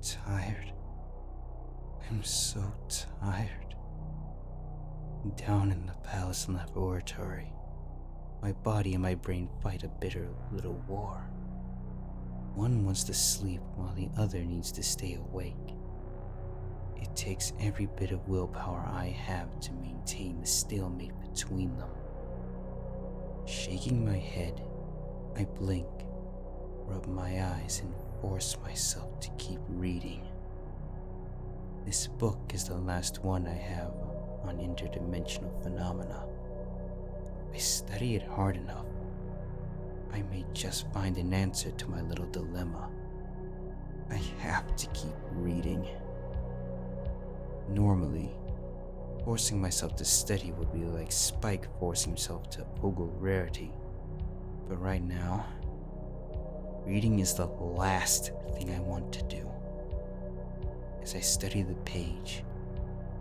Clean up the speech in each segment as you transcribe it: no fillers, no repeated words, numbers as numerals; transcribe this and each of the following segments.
Tired. I'm so tired. Down in the palace laboratory, my body and my brain fight a bitter little war. One wants to sleep while the other needs to stay awake. It takes every bit of willpower I have to maintain the stalemate between them. Shaking my head, I blink, rub my eyes, and force myself to keep reading. This book is the last one I have on interdimensional phenomena. If I study it hard enough, I may just find an answer to my little dilemma. I have to keep reading. Normally, forcing myself to study would be like Spike forcing himself to ogle rarity. But right now, reading is the last thing I want to do. As I study the page,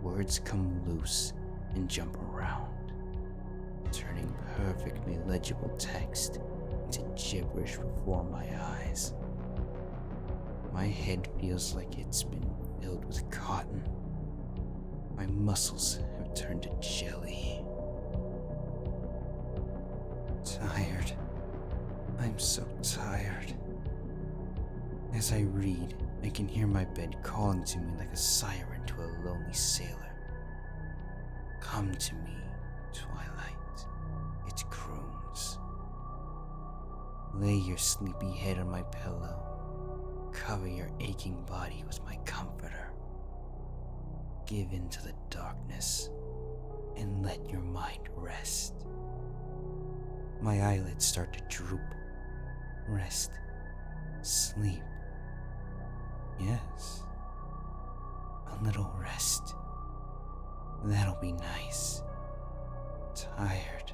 words come loose and jump around, turning perfectly legible text into gibberish before my eyes. My head feels like it's been filled with cotton. My muscles have turned to jelly. Tired. I'm so tired. As I read, I can hear my bed calling to me like a siren to a lonely sailor. Come to me, Twilight, it croons. Lay your sleepy head on my pillow. Cover your aching body with my comforter. Give in to the darkness and let your mind rest. My eyelids start to droop. Rest. Sleep. Yes. A little rest. That'll be nice. Tired.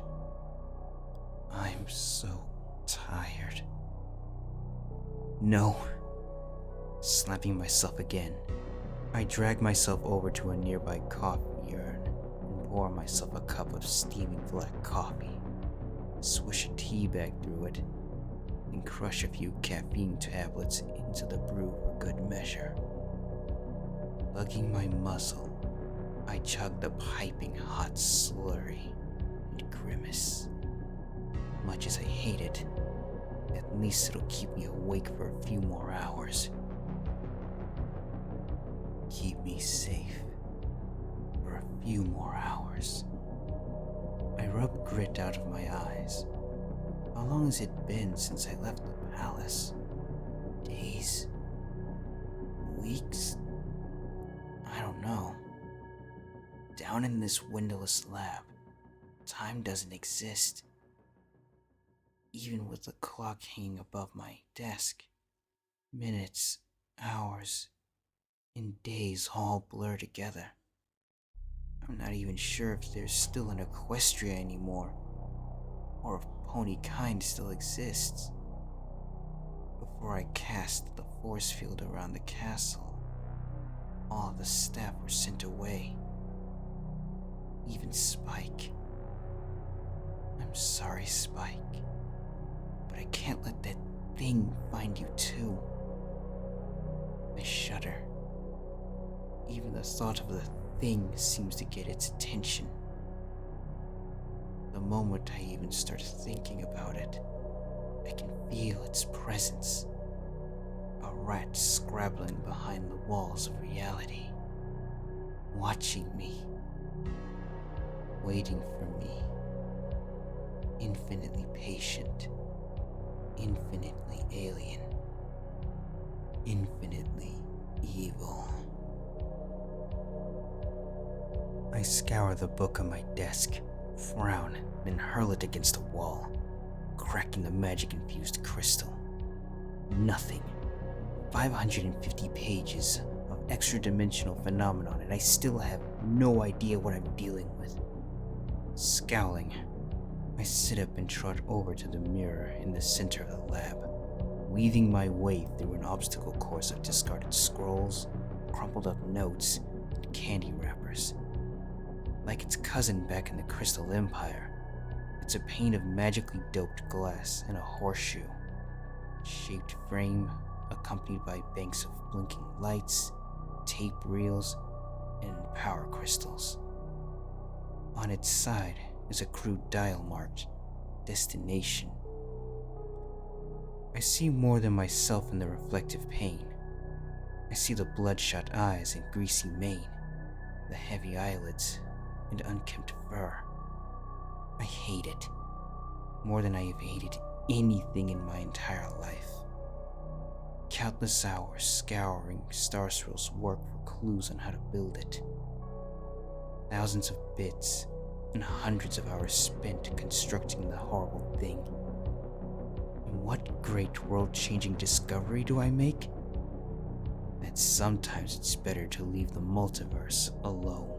I'm so tired. No. Slapping myself again, I drag myself over to a nearby coffee urn and pour myself a cup of steaming black coffee, swish a tea bag through it, and crush a few caffeine tablets into the brew for good measure. Lugging my muzzle, I chug the piping hot slurry and grimace. Much as I hate it, at least it'll keep me awake for a few more hours. Keep me safe for a few more hours. I rub grit out of my eyes. How long has it been since I left the palace? Days? Weeks? I don't know. Down in this windowless lab, time doesn't exist. Even with the clock hanging above my desk, minutes, hours, and days all blur together. I'm not even sure if there's still an Equestria anymore, or if pony kind still exists. Before I cast the force field around the castle, all of the staff were sent away. Even Spike. I'm sorry, Spike, but I can't let that thing find you too. I shudder. Even the thought of the thing seems to get its attention. The moment I even start thinking about it, I can feel its presence. A rat scrabbling behind the walls of reality, watching me, waiting for me, infinitely patient, infinitely alien, infinitely evil. I scour the book on my desk, frown, then hurl it against the wall, cracking the magic-infused crystal. Nothing. 550 pages of extra-dimensional phenomenon, and I still have no idea what I'm dealing with. Scowling, I sit up and trot over to the mirror in the center of the lab, weaving my way through an obstacle course of discarded scrolls, crumpled up notes, and candy wrappers. Like its cousin back in the Crystal Empire, it's a pane of magically doped glass and a horseshoe, shaped frame accompanied by banks of blinking lights, tape reels, and power crystals. On its side is a crude dial marked Destination. I see more than myself in the reflective pane. I see the bloodshot eyes and greasy mane, the heavy eyelids, and unkempt fur. I hate it, more than I have hated anything in my entire life. Countless hours scouring Starswell's work for clues on how to build it. Thousands of bits and hundreds of hours spent constructing the horrible thing. And what great world-changing discovery do I make? That sometimes it's better to leave the multiverse alone.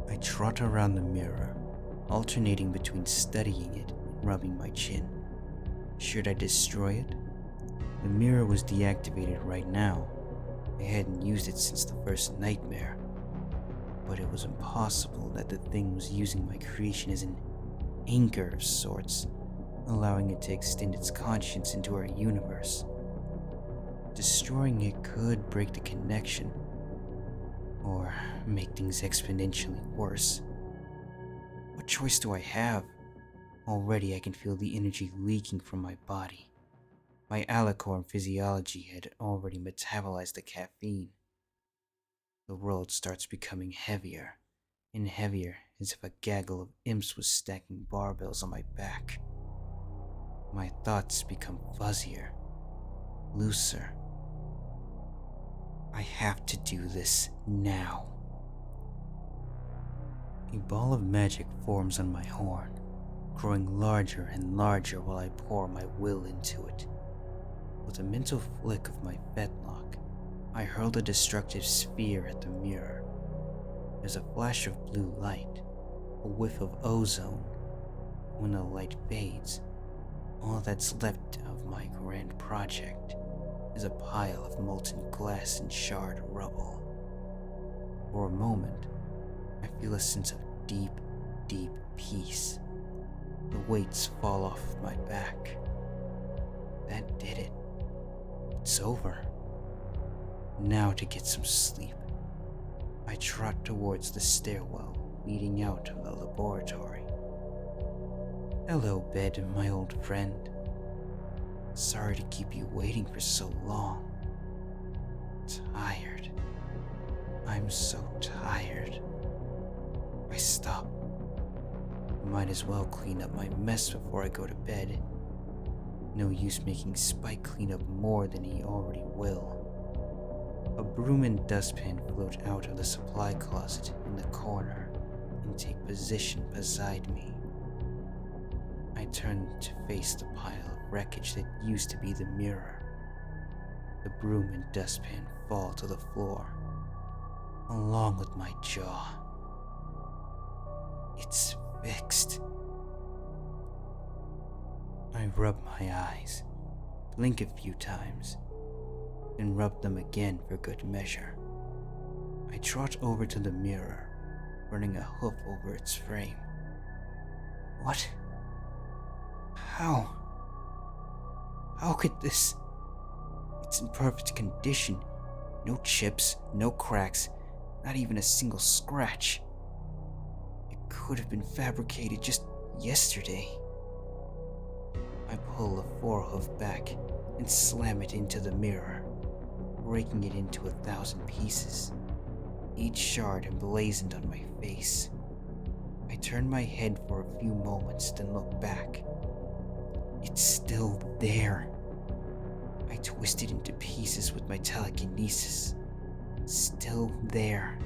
I trot around the mirror, alternating between studying it and rubbing my chin. Should I destroy it? The mirror was deactivated right now. I hadn't used it since the first nightmare. But it was impossible that the thing was using my creation as an anchor of sorts, allowing it to extend its conscience into our universe. Destroying it could break the connection, or make things exponentially worse. What choice do I have? Already I can feel the energy leaking from my body. My alicorn physiology had already metabolized the caffeine. The world starts becoming heavier and heavier, as if a gaggle of imps was stacking barbells on my back. My thoughts become fuzzier, looser. I have to do this now. A ball of magic forms on my horn, growing larger and larger while I pour my will into it. With a mental flick of my Flint-Lock, I hurl the destructive sphere at the mirror. There's a flash of blue light, a whiff of ozone. When the light fades, all that's left of my grand project is a pile of molten glass and charred rubble. For a moment, I feel a sense of deep, deep peace. The weights fall off my back. That did it. It's over. Now to get some sleep. I trot towards the stairwell leading out of the laboratory. Hello, bed, my old friend. Sorry to keep you waiting for so long. Tired. I'm so tired. I stop. Might as well clean up my mess before I go to bed. No use making Spike clean up more than he already will. A broom and dustpan float out of the supply closet in the corner and take position beside me. I turn to face the pile of wreckage that used to be the mirror. The broom and dustpan fall to the floor, along with my jaw. It's fixed. I rub my eyes, blink a few times, then rub them again for good measure. I trot over to the mirror, running a hoof over its frame. What? How? How could this? It's in perfect condition. No chips, no cracks, not even a single scratch. It could have been fabricated just yesterday. I pull a forehoof back and slam it into the mirror, breaking it into 1,000 pieces, each shard emblazoned on my face. I turn my head for a few moments, then look back. It's still there. I twist it into pieces with my telekinesis. Still there.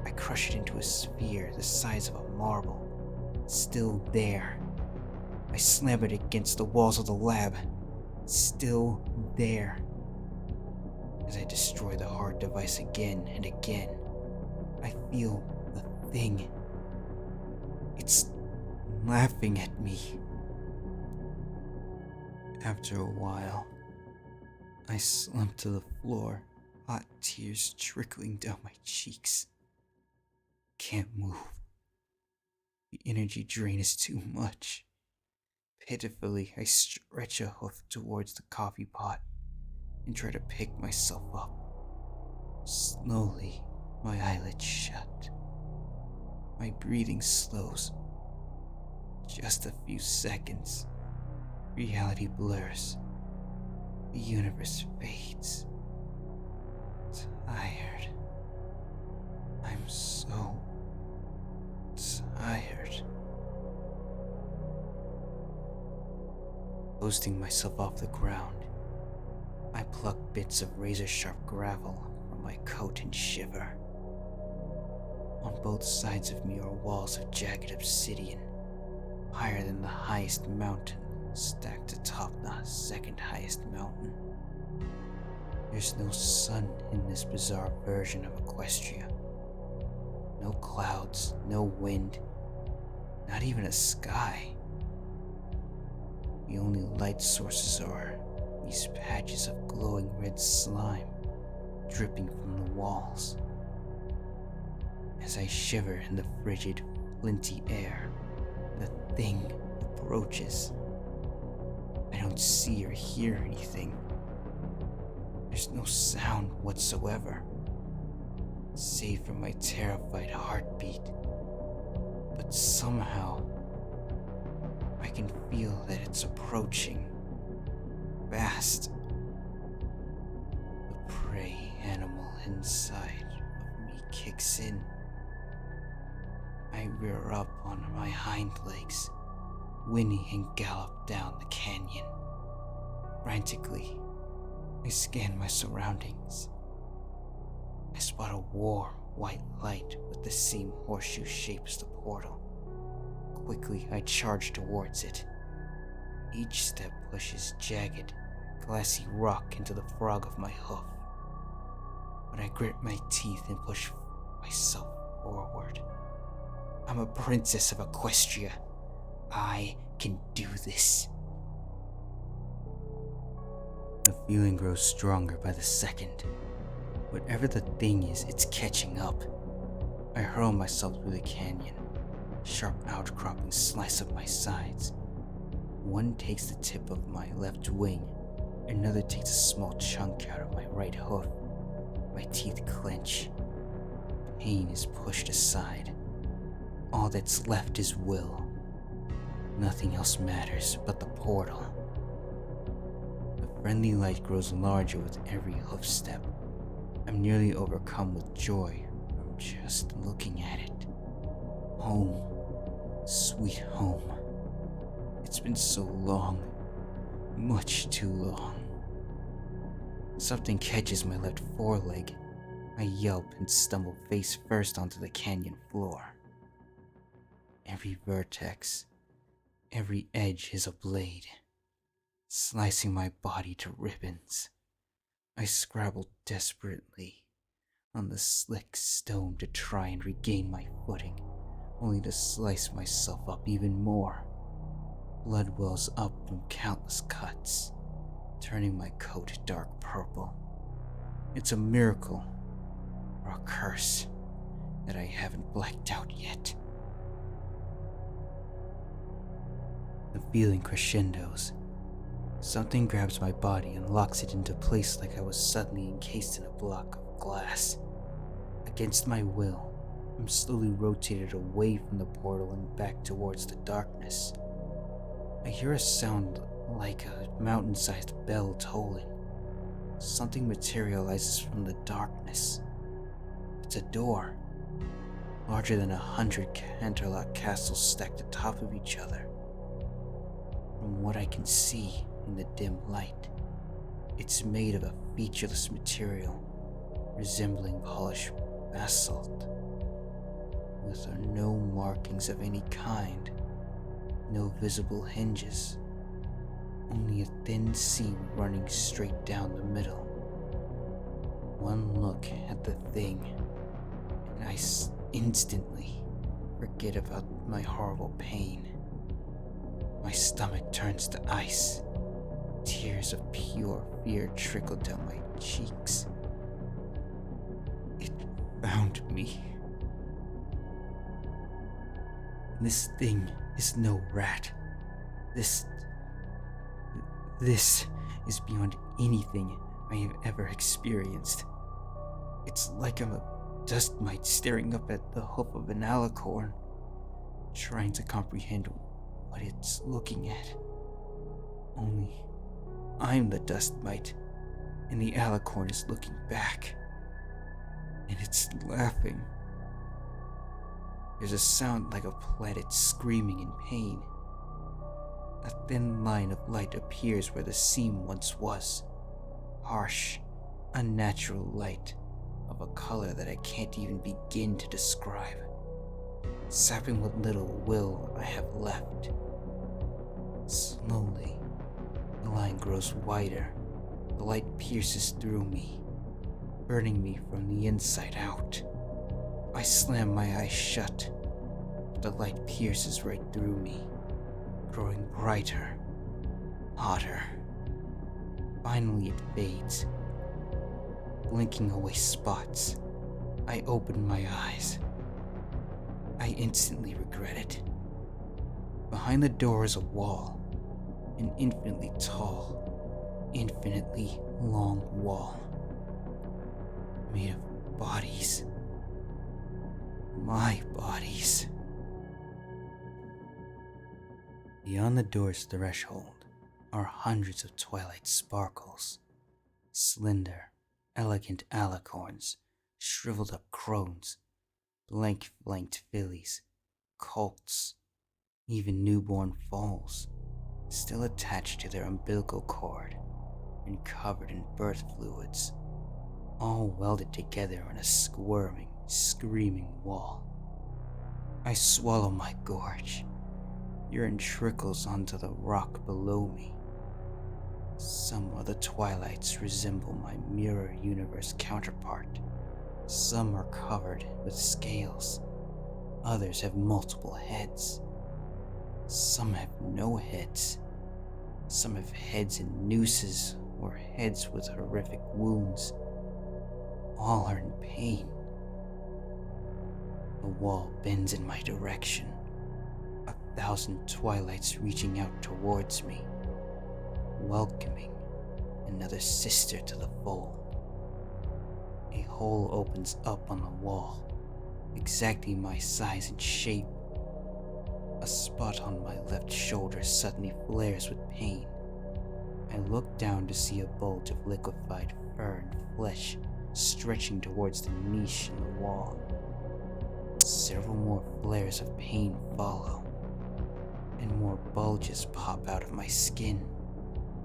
I crush it into a sphere the size of a marble. Still there. I slam it against the walls of the lab. Still there. As I destroy the hard device again and again, I feel the thing. It's laughing at me. After a while, I slump to the floor, hot tears trickling down my cheeks. Can't move. The energy drain is too much. Pitifully, I stretch a hoof towards the coffee pot and try to pick myself up. Slowly, my eyelids shut. My breathing slows. Just a few seconds. Reality blurs. The universe fades. Tired. I'm so tired. Posting myself off the ground, I pluck bits of razor-sharp gravel from my coat and shiver. On both sides of me are walls of jagged obsidian, higher than the highest mountain, stacked atop the second highest mountain. There's no sun in this bizarre version of Equestria. No clouds, no wind, not even a sky. The only light sources are these patches of glowing red slime dripping from the walls. As I shiver in the frigid, flinty air, the thing approaches. I don't see or hear anything. There's no sound whatsoever, save for my terrified heartbeat. But somehow, I can feel that it's approaching. Fast. The prey animal inside of me kicks in. I rear up on my hind legs, whinny and gallop down the canyon. Frantically, I scan my surroundings. I spot a warm, white light with the same horseshoe shape as the portal. Quickly, I charge towards it. Each step pushes jagged, glassy rock into the frog of my hoof. But I grit my teeth and push myself forward. I'm a princess of Equestria. I can do this. The feeling grows stronger by the second. Whatever the thing is, it's catching up. I hurl myself through the canyon. Sharp outcroppings slice up my sides. One takes the tip of my left wing, another takes a small chunk out of my right hoof. My teeth clench. Pain is pushed aside. All that's left is will. Nothing else matters but the portal. The friendly light grows larger with every hoof step. I'm nearly overcome with joy from just looking at it. Home. Sweet home. It's been so long. Much too long. Something catches my left foreleg. I yelp and stumble face first onto the canyon floor. Every vertex, every edge is a blade, slicing my body to ribbons. I scrabble desperately on the slick stone to try and regain my footing, only to slice myself up even more. Blood wells up from countless cuts, turning my coat dark purple. It's a miracle, or a curse, that I haven't blacked out yet. The feeling crescendos. Something grabs my body and locks it into place like I was suddenly encased in a block of glass. Against my will, I'm slowly rotated away from the portal and back towards the darkness. I hear a sound like a mountain-sized bell tolling. Something materializes from the darkness. It's a door, larger than 100 Canterlot castles stacked atop of each other. From what I can see in the dim light, it's made of a featureless material resembling polished basalt, with no markings of any kind, no visible hinges, only a thin seam running straight down the middle. One look at the thing, and I instantly forget about my horrible pain. My stomach turns to ice. Tears of pure fear trickle down my cheeks. It found me. This thing is no rat. This... this is beyond anything I have ever experienced. It's like I'm a dust mite staring up at the hoof of an alicorn, trying to comprehend what it's looking at. Only I'm the dust mite, and the alicorn is looking back. And it's laughing. There's a sound like a planet screaming in pain. A thin line of light appears where the seam once was. Harsh, unnatural light of a color that I can't even begin to describe, sapping what little will I have left. Slowly, the line grows wider. The light pierces through me, burning me from the inside out. I slam my eyes shut, but the light pierces right through me, growing brighter, hotter. Finally it fades, blinking away spots. I open my eyes. I instantly regret it. Behind the door is a wall, an infinitely tall, infinitely long wall, made of bodies. My bodies. Beyond the door's threshold are hundreds of Twilight sparkles, slender, elegant alicorns, shriveled up crones, blank-flanked fillies, colts, even newborn foals, still attached to their umbilical cord and covered in birth fluids, all welded together in a squirming, screaming wall. I swallow my gorge. Urine trickles onto the rock below me. Some of the Twilights resemble my mirror universe counterpart. Some are covered with scales. Others have multiple heads. Some have no heads. Some have heads in nooses or heads with horrific wounds. All are in pain. The wall bends in my direction. 1,000 Twilights reaching out towards me, welcoming another sister to the fold. A hole opens up on the wall, exactly my size and shape. A spot on my left shoulder suddenly flares with pain. I look down to see a bulge of liquefied fur and flesh stretching towards the niche in the wall. Several more flares of pain follow, and more bulges pop out of my skin,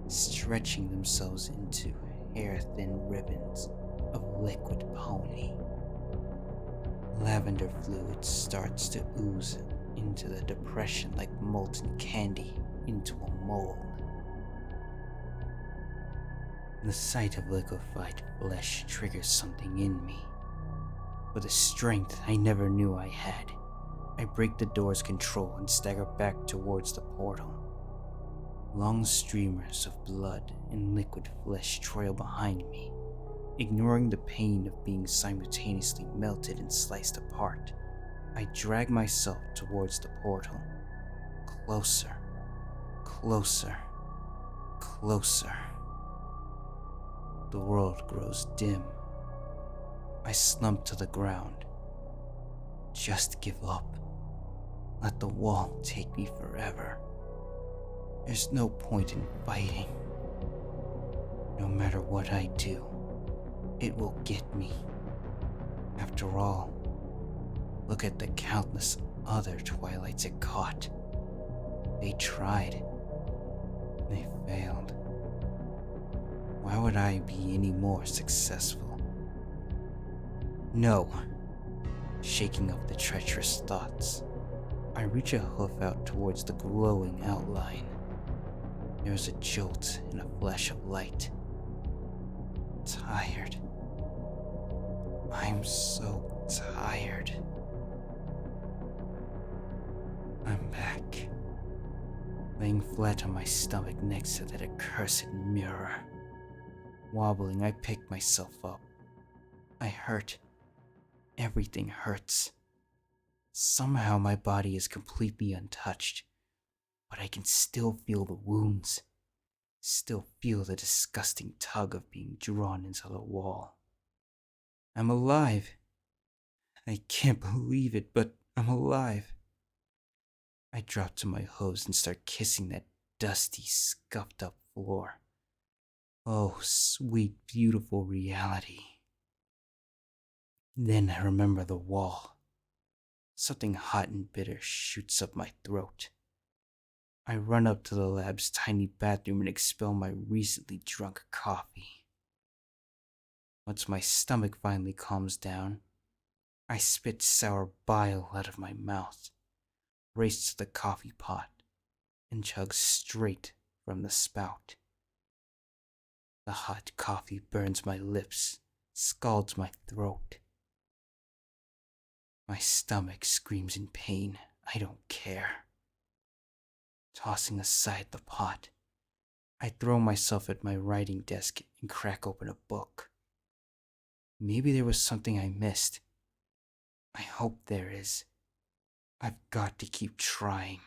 stretching themselves into hair-thin ribbons of liquid pony. Lavender fluid starts to ooze into the depression like molten candy into a mold. The sight of liquefied flesh triggers something in me. With a strength I never knew I had, I break the door's control and stagger back towards the portal. Long streamers of blood and liquid flesh trail behind me, ignoring the pain of being simultaneously melted and sliced apart. I drag myself towards the portal. Closer, closer, closer. The world grows dim. I slump to the ground. Just give up. Let the wall take me forever. There's no point in fighting. No matter what I do, it will get me. After all, look at the countless other Twilights it caught. They tried. They failed. Why would I be any more successful? No. Shaking off the treacherous thoughts, I reach a hoof out towards the glowing outline. There's a jolt and a flash of light. Tired. I'm so tired. I'm back, laying flat on my stomach next to that accursed mirror. Wobbling, I pick myself up. I hurt. Everything hurts. Somehow my body is completely untouched. but I can still feel the wounds, still feel the disgusting tug of being drawn into the wall. I'm alive. I can't believe it, but I'm alive. I drop to my hose and start kissing that dusty, scuffed up floor. Oh, sweet, beautiful reality. Then I remember the wall. Something hot and bitter shoots up my throat. I run up to the lab's tiny bathroom and expel my recently drunk coffee. Once my stomach finally calms down, I spit sour bile out of my mouth, race to the coffee pot, and chug straight from the spout. The hot coffee burns my lips, scalds my throat. My stomach screams in pain. I don't care. Tossing aside the pot, I throw myself at my writing desk and crack open a book. Maybe there was something I missed. I hope there is. I've got to keep trying.